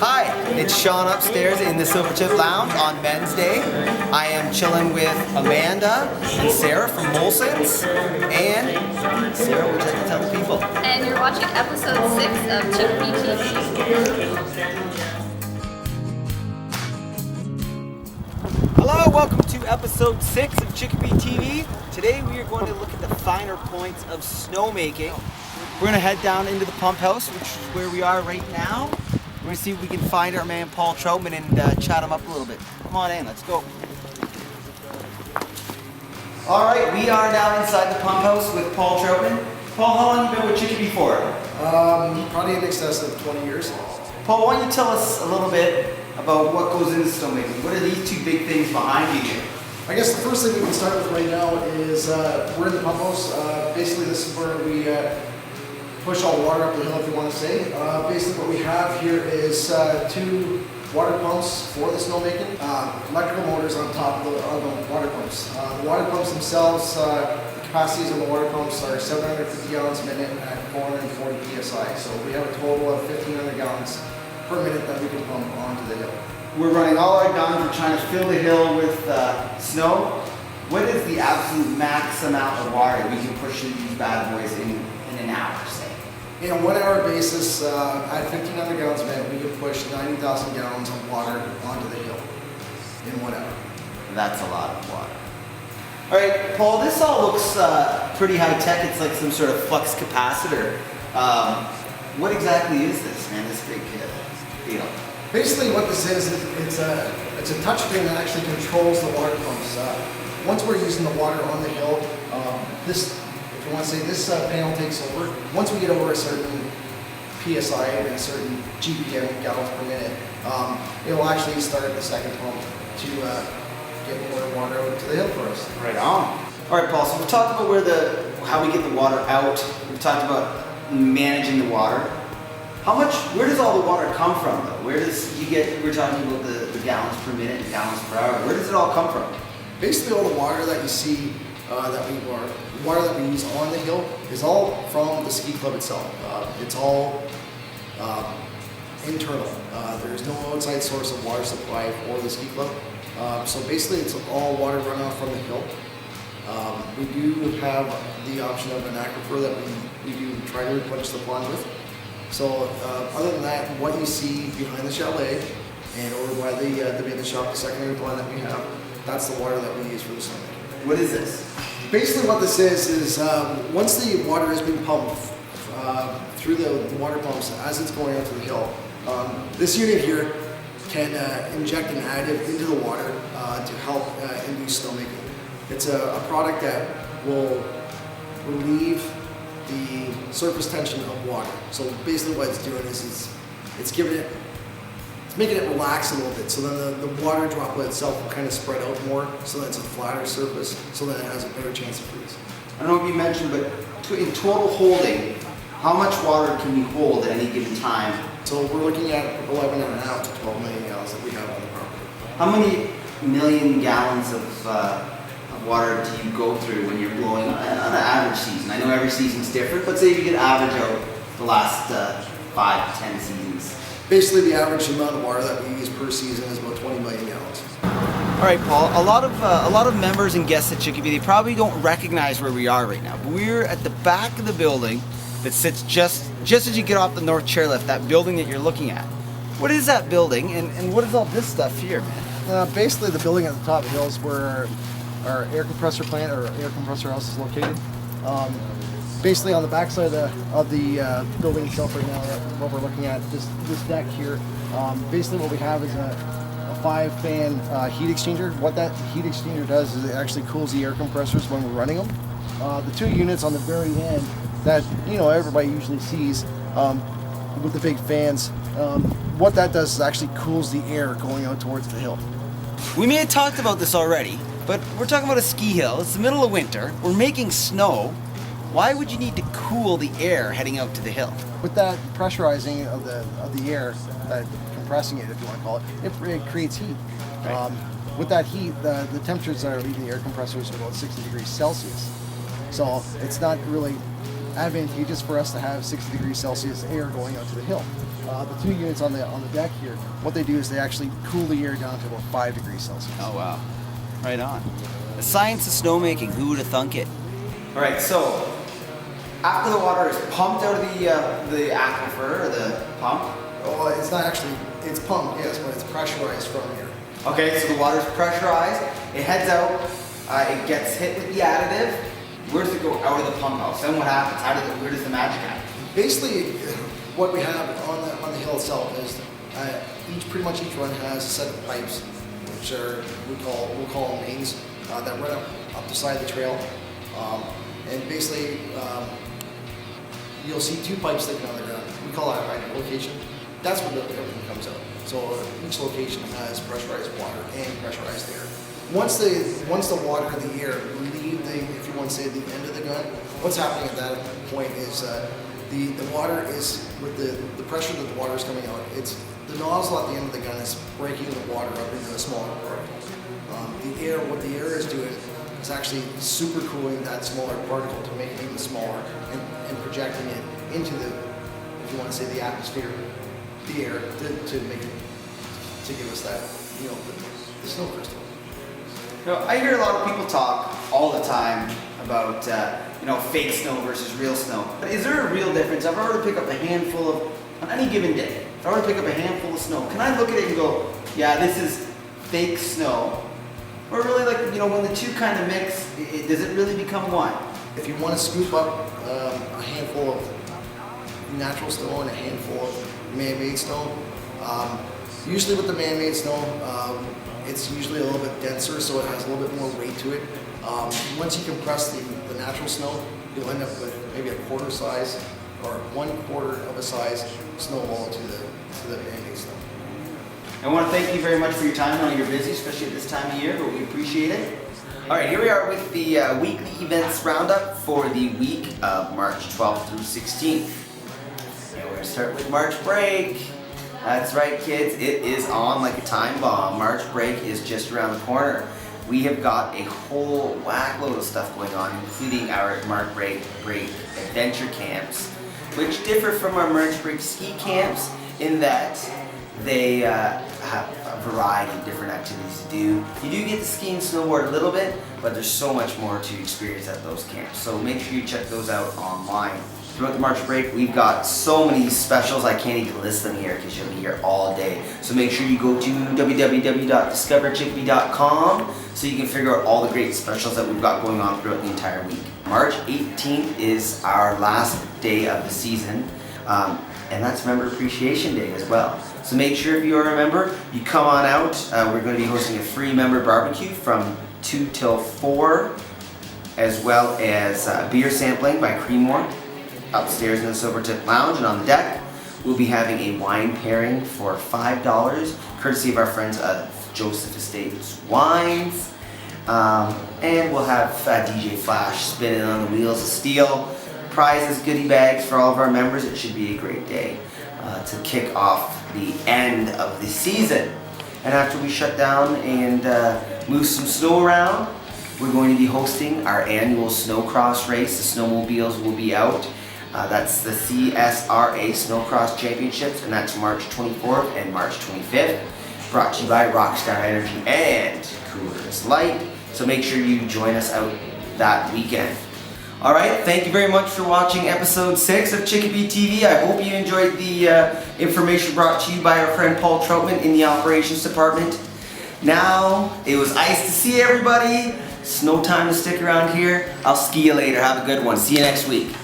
Hi, it's Shawn upstairs in the Silvertip Lounge on Men's Day. I am chilling with Amanda and Sarah from Molson's. And Sarah, would you like to tell the people? And you're watching episode 6 of Chicopee TV. Hello, welcome to episode 6 of Chicopee TV. Today we are going to look at the finer points of snowmaking. We're going to head down into the pump house, which is where we are right now. We're going to see if we can find our man Paul Troutman and chat him up a little bit. Come on in, let's go. Alright, we are now inside the pump house with Paul Troutman. Paul, how long have you been with Chicopee for? Probably in excess of 20 years. Paul, why don't you tell us a little bit about what goes into snowmaking? What are these two big things behind you here? I guess the first thing we can start with right now is we're in the pump house. Basically, this is where we push all the water up the hill, if you want to say. Basically, what we have here is 2 water pumps for the snowmaking. Electrical motors on top of the water pumps. The water pumps themselves, the capacities of the water pumps are 750 gallons a minute at 440 psi. So we have a total of 1,500 gallons per minute that we can pump onto the hill. We're running all our guns, we're trying to fill the hill with snow. What is the absolute max amount of water we can push through these bad boys in an hour, say? In a 1 hour basis, at 1,500 gallons a minute, we can push 90,000 gallons of water onto the hill in 1 hour. That's a lot of water. All right, Paul, this all looks pretty high tech. It's like some sort of flux capacitor. What exactly is this, man, this big deal? Basically what this is, it's a touch screen that actually controls the water pumps. Once we're using the water on the hill, if you want to say this panel takes over. Once we get over a certain PSI and a certain GPM, gallons per minute, it will actually start the second pump to get more water out to the hill for us. Right on. All right, Paul, so we've talked about how we get the water out. We've talked about managing the water. Where does all the water come from though? We're talking about the gallons per minute and gallons per hour. Where does it all come from? Basically all the water that you see, water that we use on the hill is all from the ski club itself. It's all internal. There's no outside source of water supply for the ski club. So basically it's all water runoff from the hill. We do have the option of an aquifer that we do try to replenish the pond with. So other than that, what you see behind the chalet and over by the maintenance shop, the secondary pond that we have, that's the water that we use for the snowmaking. What is this? Basically what this is once the water has been pumped through the water pumps as it's going out to the hill, this unit here can inject an additive into the water to help induce snowmaking. It's a product that will relieve the surface tension of water. So basically what it's doing is it's making it relax a little bit, so then the water droplet itself will kind of spread out more, so that it's a flatter surface, so that it has a better chance of freeze. I don't know if you mentioned, but in total holding, how much water can you hold at any given time? So we're looking at 11.5 to 12 million gallons that we have on the property. How many million gallons of water do you go through when you're blowing on an average season? I know every season's different, but say if you could average out the last 5 to 10 seasons. Basically, the average amount of water that we use per season is about 20 million gallons. All right, Paul. A lot of members and guests at Chicopee, they probably don't recognize where we are right now. But we're at the back of the building that sits just as you get off the north chairlift. That building that you're looking at. What is that building, and what is all this stuff here, man? Basically, the building at the top of the hill is where our air compressor plant or air compressor house is located. Basically on the backside of the building itself right now, what we're looking at, this deck here, basically what we have is a 5-fan heat exchanger. What that heat exchanger does is it actually cools the air compressors when we're running them. The 2 units on the very end that everybody usually sees with the big fans, what that does is actually cools the air going out towards the hill. We may have talked about this already, but we're talking about a ski hill. It's the middle of winter. We're making snow. Why would you need to cool the air heading out to the hill? With that pressurizing of the air, that compressing it, if you want to call it, it creates heat. Right. With that heat, the temperatures that are leaving the air compressors are about 60 degrees Celsius. So it's not really advantageous for us to have 60 degrees Celsius air going out to the hill. The 2 units on the deck here, what they do is they actually cool the air down to about 5 degrees Celsius. Oh wow, right on. The science of snowmaking, who would have thunk it? All right, so after the water is pumped out of the aquifer or the pump. Oh, it's not actually, it's pumped, yes, but it's pressurized from here. Okay, so the water's pressurized, it heads out, it gets hit with the additive. Where does it go? Out of the pump house. Then what happens? Where does the magic happen? Basically, what we have on the hill itself is pretty much each run has a set of pipes, which are we'll call them mains, that run up the side of the trail, and basically you'll see 2 pipes sticking out of the ground. We call that a hydrant location. That's where everything comes out. So each location has pressurized water and pressurized air. Once the water and the air leave if you want to say, the end of the gun, what's happening at that point is the water is, with the pressure that the water is coming out, it's the nozzle at the end of the gun is breaking the water up into a smaller particle. What the air is doing is actually super cooling that smaller particle to make it even smaller and projecting it into if you want to say, the atmosphere, the air, to make it, to give us that, the snow crystal. I hear a lot of people talk all the time about fake snow versus real snow. But is there a real difference? If I were to pick up a handful on any given day, if I were to pick up a handful of snow, can I look at it and go, yeah, this is fake snow? Or really, when the two kind of mix, does it really become one? If you want to scoop up a handful of natural snow and a handful of man-made snow, usually with the man-made snow, it's usually a little bit denser, so it has a little bit more weight to it. Once you compress the natural snow, you'll end up with maybe a quarter size or 1/4 of a size snowball to the man-made snow. I want to thank you very much for your time. I know you're busy, especially at this time of year, but we appreciate it. All right, here we are with the weekly events roundup for the week of March 12th through 16th. And we're going to start with March break. That's right, kids, it is on like a time bomb. March break is just around the corner. We have got a whole whack load of stuff going on, including our March break adventure camps, which differ from our March break ski camps in that they have a variety of different activities to do. You do get to ski and snowboard a little bit, but there's so much more to experience at those camps. So make sure you check those out online. Throughout the March break, we've got so many specials, I can't even list them here because you'll be here all day. So make sure you go to www.discoverchicopee.com so you can figure out all the great specials that we've got going on throughout the entire week. March 18th is our last day of the season, and that's Member Appreciation Day as well. So make sure if you are a member, you come on out. We're going to be hosting a free member barbecue from 2 till 4, as well as beer sampling by Creemore upstairs in the Silvertip Lounge, and on the deck we'll be having a wine pairing for $5, courtesy of our friends at Joseph Estates Wines, and we'll have DJ Flash spinning on the wheels of steel, prizes, goodie bags for all of our members. It should be a great day to kick off the end of the season. And after we shut down and move some snow around, we're going to be hosting our annual snowcross race. The snowmobiles will be out. That's the CSRA Snowcross Championships, and that's March 24th and March 25th. Brought to you by Rockstar Energy and Coors Light. So make sure you join us out that weekend. All right, thank you very much for watching episode 6 of Chicopee TV. I hope you enjoyed the information brought to you by our friend Paul Troutman in the operations department. Now, it was nice to see everybody. It's no time to stick around here. I'll ski you later. Have a good one. See you next week.